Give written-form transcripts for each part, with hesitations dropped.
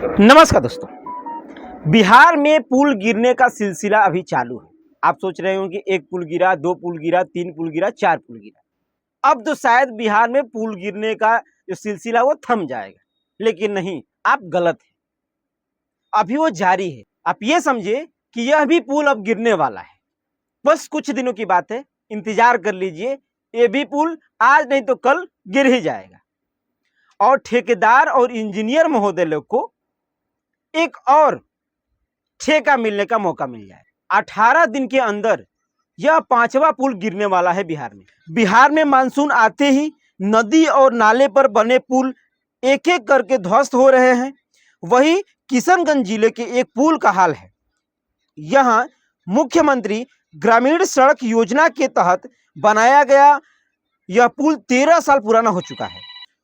नमस्कार दोस्तों। बिहार में पुल गिरने का सिलसिला अभी चालू है। आप सोच रहे हो कि एक पुल गिरा, दो पुल गिरा, तीन पुल गिरा, चार पुल गिरा। अब तो शायद बिहार में पुल गिरने का जो सिलसिला वो थम जाएगा, लेकिन नहीं, आप गलत हैं। अभी वो जारी है। आप ये समझे कि यह भी पुल अब गिरने वाला है। बस कुछ दिनों की बात है, इंतजार कर लीजिए। ये भी पुल आज नहीं तो कल गिर ही जाएगा और ठेकेदार और इंजीनियर महोदय लोग को एक और ठेका मिलने का मौका मिल जाए। 18 दिन के अंदर यह 5वां पुल गिरने वाला है बिहार में। बिहार में मानसून आते ही नदी और नाले पर बने पुल एक एक करके ध्वस्त हो रहे हैं। वही किशनगंज जिले के एक पुल का हाल है। यहाँ मुख्यमंत्री ग्रामीण सड़क योजना के तहत बनाया गया यह पुल 13 साल पुराना हो चुका है,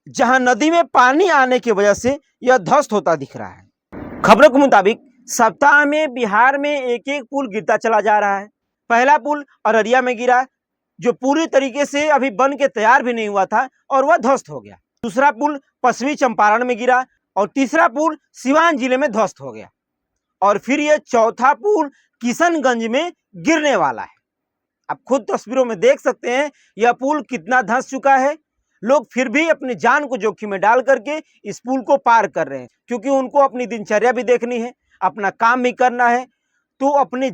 जहां नदी में पानी आने की वजह से यह ध्वस्त होता दिख रहा है। खबरों के मुताबिक सप्ताह में बिहार में एक एक पुल गिरता चला जा रहा है। पहला पुल अररिया में गिरा, जो पूरी तरीके से अभी बन के तैयार भी नहीं हुआ था और वह ध्वस्त हो गया। दूसरा पुल पश्चिमी चंपारण में गिरा और तीसरा पुल सिवान जिले में ध्वस्त हो गया और फिर यह चौथा पुल किशनगंज में गिरने वाला है। आप खुद तस्वीरों में देख सकते हैं यह पुल कितना धंस चुका है। लोग फिर भी अपनी जान को जोखिम में डाल करके इस पुल को पार कर रहे हैं, क्योंकि उनको अपनी दिनचर्या भी देखनी है, अपना काम भी करना है। तो अपनी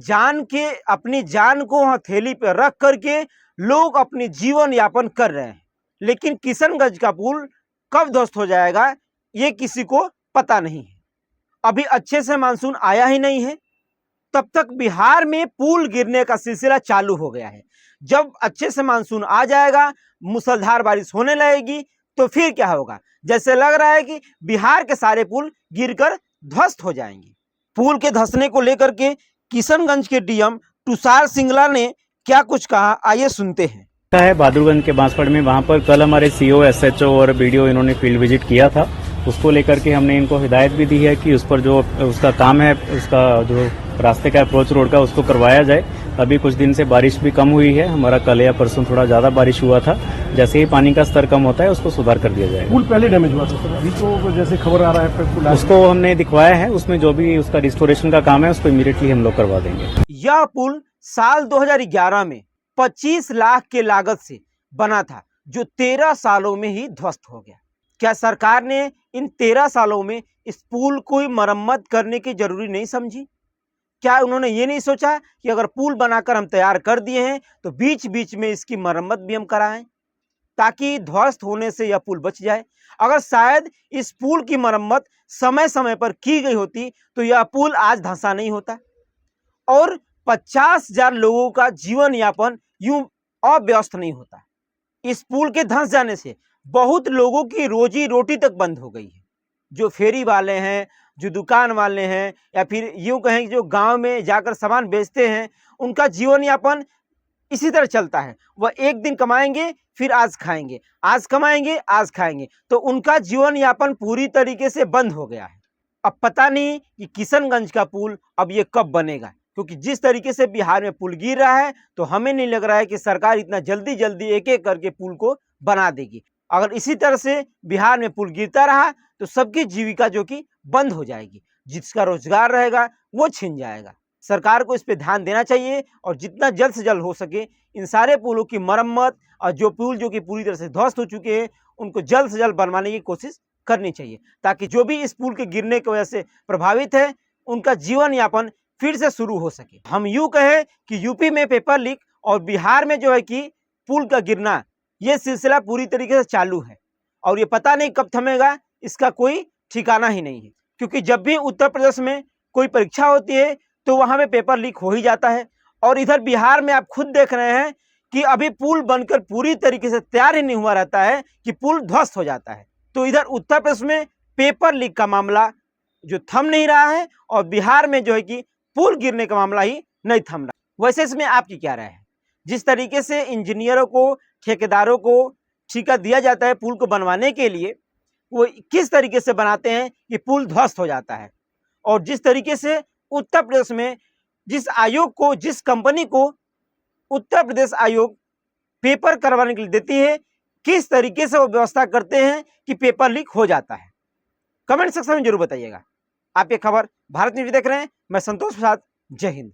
जान को हथेली पर रख करके लोग अपनी जीवन यापन कर रहे हैं। लेकिन किशनगंज का पुल कब ध्वस्त हो जाएगा ये किसी को पता नहीं है। अभी अच्छे से मानसून आया ही नहीं है, तब तक बिहार में पुल गिरने का सिलसिला चालू हो गया है। जब अच्छे से मानसून आ जाएगा, मूसलाधार बारिश होने लगेगी, तो फिर क्या होगा? जैसे लग रहा है कि बिहार के सारे पुल गिरकर ध्वस्त हो जाएंगे। पुल के धंसने को लेकर के किशनगंज के डीएम तुषार सिंगला ने क्या कुछ कहा, आइए सुनते हैं। है बहादुरगंज के बांसवाड़ा में, वहाँ पर कल हमारे सीओ, एसएचओ और बीडीओ इन्होंने फील्ड विजिट किया था। उसको लेकर के हमने इनको हिदायत भी दी है कि उस पर जो उसका काम है, उसका जो रास्ते का अप्रोच रोड का, उसको करवाया जाए। अभी कुछ दिन से बारिश भी कम हुई है, हमारा कल या परसों थोड़ा ज्यादा बारिश हुआ था। जैसे ही पानी का स्तर कम होता है उसको सुधार कर दिया जाएगा। पुल पहले डैमेज हुआ था, अभी तो जैसे खबर आ रहा है उसको हमने दिखवाया है, उसमें जो भी उसका रिस्टोरेशन का काम है उसको इमीडिएटली हम लोग करवा देंगे। यह पुल साल 2011 में 25 लाख के लागत से बना था, जो 13 सालों में ही ध्वस्त हो गया। क्या सरकार ने इन 13 सालों में इस पुल को मरम्मत करने की जरूरी नहीं समझी? क्या उन्होंने ये नहीं सोचा कि अगर पुल बनाकर हम तैयार कर दिए हैं तो बीच बीच में इसकी मरम्मत भी हम कराएं, ताकि ध्वस्त होने से यह पुल बच जाए? अगर शायद इस पुल की मरम्मत समय समय पर की गई होती तो यह पुल आज धंसा नहीं होता और 50,000 लोगों का जीवन यापन यूं अव्यस्त नहीं होता। इस पुल के धंस जाने से बहुत लोगों की रोजी रोटी तक बंद हो गई है। जो फेरी वाले हैं, जो दुकान वाले हैं, या फिर यूं कहें जो गांव में जाकर सामान बेचते हैं, उनका जीवन यापन इसी तरह चलता है। वह एक दिन कमाएंगे, फिर आज खाएंगे, आज कमाएंगे, आज खाएंगे, तो उनका जीवन यापन पूरी तरीके से बंद हो गया है। अब पता नहीं कि किशनगंज का पुल अब ये कब बनेगा, क्योंकि जिस तरीके से बिहार में पुल गिर रहा है तो हमें नहीं लग रहा है कि सरकार इतना जल्दी जल्दी एक एक करके पुल को बना देगी। अगर इसी तरह से बिहार में पुल गिरता रहा तो सबकी जीविका जो कि बंद हो जाएगी, जिसका रोजगार रहेगा वो छिन जाएगा। सरकार को इस पे ध्यान देना चाहिए और जितना जल्द से जल्द हो सके इन सारे पुलों की मरम्मत और जो पुल जो कि पूरी तरह से ध्वस्त हो चुके हैं उनको जल्द से जल्द बनवाने की कोशिश करनी चाहिए, ताकि जो भी इस पुल के गिरने की वजह से प्रभावित है उनका जीवन यापन फिर से शुरू हो सके। हम यूं कहें कि यूपी में पेपर लीक और बिहार में जो है कि पुल का गिरना, ये सिलसिला पूरी तरीके से चालू है और ये पता नहीं कब थमेगा, इसका कोई ठिकाना ही नहीं है। क्योंकि जब भी उत्तर प्रदेश में कोई परीक्षा होती है तो वहां पे पेपर लीक हो ही जाता है और इधर बिहार में आप खुद देख रहे हैं कि अभी पुल बनकर पूरी तरीके से तैयार ही नहीं हुआ रहता है कि पुल ध्वस्त हो जाता है। तो इधर उत्तर प्रदेश में पेपर लीक का मामला जो थम नहीं रहा है और बिहार में जो है कि पुल गिरने का मामला ही नहीं थम रहा। वैसे इसमें आपकी क्या राय है? जिस तरीके से इंजीनियरों को, ठेकेदारों को ठेका दिया जाता है पुल को बनवाने के लिए, वो किस तरीके से बनाते हैं कि पुल ध्वस्त हो जाता है, और जिस तरीके से उत्तर प्रदेश में जिस आयोग को, जिस कंपनी को उत्तर प्रदेश आयोग पेपर करवाने के लिए देती है, किस तरीके से वो व्यवस्था करते हैं कि पेपर लीक हो जाता है। कमेंट सेक्शन में जरूर बताइएगा। आप ये खबर भारत न्यूज देख रहे हैं, मैं संतोष प्रसाद, जय हिंद।